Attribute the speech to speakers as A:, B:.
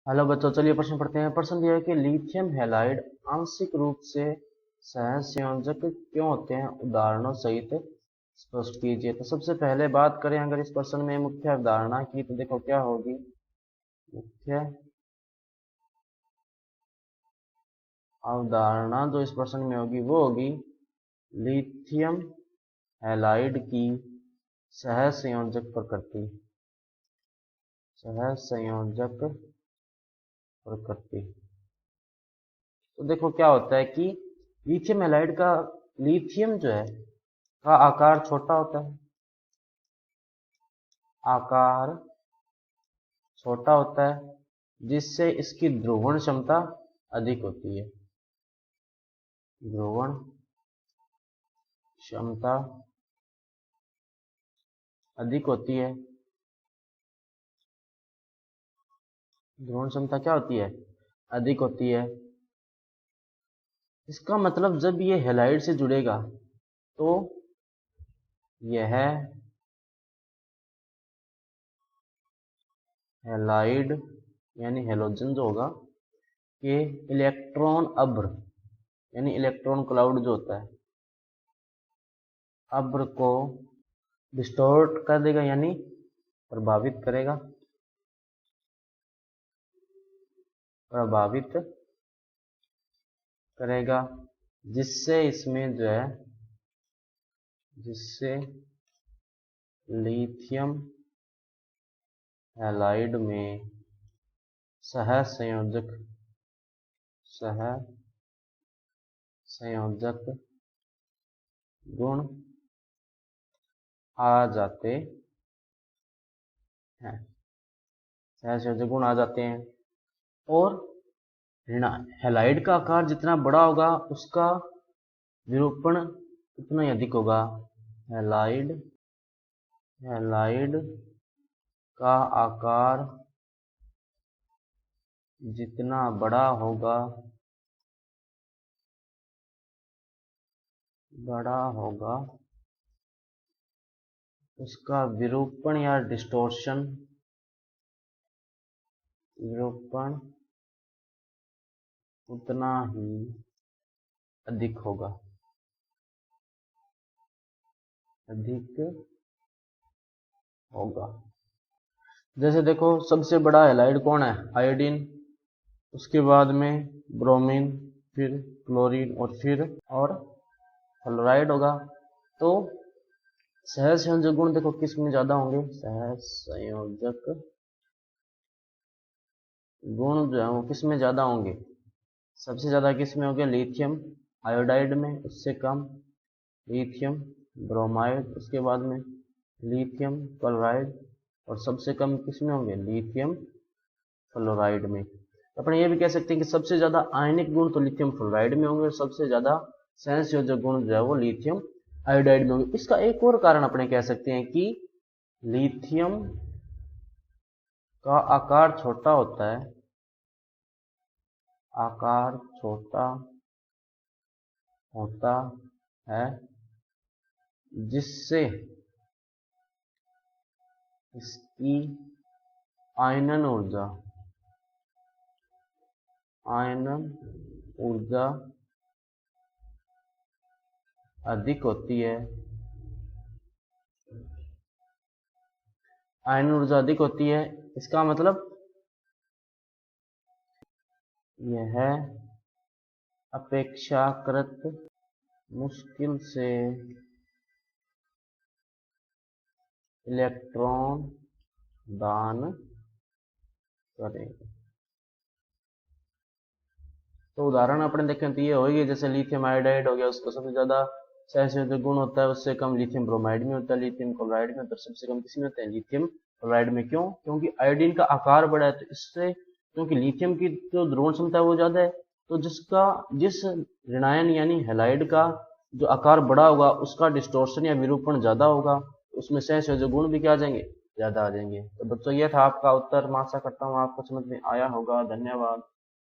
A: Hello बच्चों, चलिए प्रश्न पढ़ते हैं। प्रश्न दिया है कि लिथियम हैलाइड आंशिक रूप से सहसंयोजक क्यों होते हैं, उदाहरणों सहित स्पष्ट कीजिए। तो सबसे पहले बात करें अगर इस प्रश्न में मुख्य अवधारणा की, तो देखो क्या होगी। मुख्य अवधारणा जो इस प्रश्न में होगी वो होगी लिथियम हैलाइड की सहसंयोजक प्रकृति। सहसंयोजक प्रकृति। तो देखो क्या होता है कि लिथियम हैलाइड का, लिथियम जो है का आकार छोटा होता है। आकार छोटा होता है जिससे इसकी ध्रुवण क्षमता अधिक होती है। ध्रुवण क्षमता अधिक होती है। ध्रुवण क्षमता क्या होती है? अधिक होती है। इसका मतलब जब ये हैलाइड से जुड़ेगा तो यह हैलाइड यानी हेलोजन जो होगा, ये इलेक्ट्रॉन अभ्र यानी इलेक्ट्रॉन क्लाउड जो होता है, अभ्र को डिस्टोर्ट कर देगा यानी प्रभावित करेगा। प्रभावित करेगा जिससे इसमें जो है, जिससे लिथियम हैलाइड में सहसंयोजक गुण आ जाते हैं। सहसंयोजक गुण आ जाते हैं और हैलाइड का आकार जितना बड़ा होगा उसका विरूपण उतना ही अधिक होगा। हैलाइड का आकार जितना बड़ा होगा उसका विरूपण या डिस्टॉर्शन उतना ही अधिक होगा। जैसे देखो, सबसे बड़ा हैलाइड कौन है? आयोडीन, उसके बाद में ब्रोमीन, फिर क्लोरीन और फिर फ्लोराइड होगा। तो सहसंयोजक गुण देखो किस में ज्यादा होंगे? सहसंयोजक गुण जो है वो किस में ज्यादा होंगे? सबसे ज्यादा किस में होंगे? लिथियम आयोडाइड में, उससे कम लिथियम ब्रोमाइड, उसके बाद में लिथियम क्लोराइड, और सबसे कम किस में होंगे? लिथियम फ्लोराइड में। अपने ये भी कह सकते हैं कि सबसे ज्यादा आयनिक गुण तो लिथियम फ्लोराइड में होंगे और सबसे ज्यादा सहसंयोजक गुण जो है वो लिथियम आयोडाइड में होंगे। इसका एक और कारण अपने कह सकते हैं कि लिथियम का आकार छोटा होता है। आकार छोटा होता है जिससे इसकी आयनन ऊर्जा अधिक होती है। आयनन ऊर्जा अधिक होती है, इसका मतलब यह अपेक्षाकृत मुश्किल से इलेक्ट्रॉन दान करेगा। तो उदाहरण अपने देखें तो ये होगी, जैसे लिथियम आयोडाइड हो गया, उसको सबसे ज्यादा सहसंयोजक गुण होता है, उससे कम लिथियम ब्रोमाइड में होता है, लिथियम क्लोराइड में, तो सबसे कम किसमें होता है? लिथियम क्लोराइड में। क्यों? क्योंकि आयोडीन का आकार बड़ा है, तो इससे, क्योंकि लिथियम की जो ध्रुवण क्षमता है वो ज्यादा है, तो जिस ऋणायन यानी हैलाइड का जो आकार बड़ा होगा उसका डिस्टोर्शन या विरूपण ज्यादा होगा, उसमें सहसंयोजक गुण भी क्या आ जाएंगे? ज्यादा आ जाएंगे। तो बच्चों ये था आपका उत्तर। मैं आशा करता हूँ आपको समझ में आया होगा। धन्यवाद।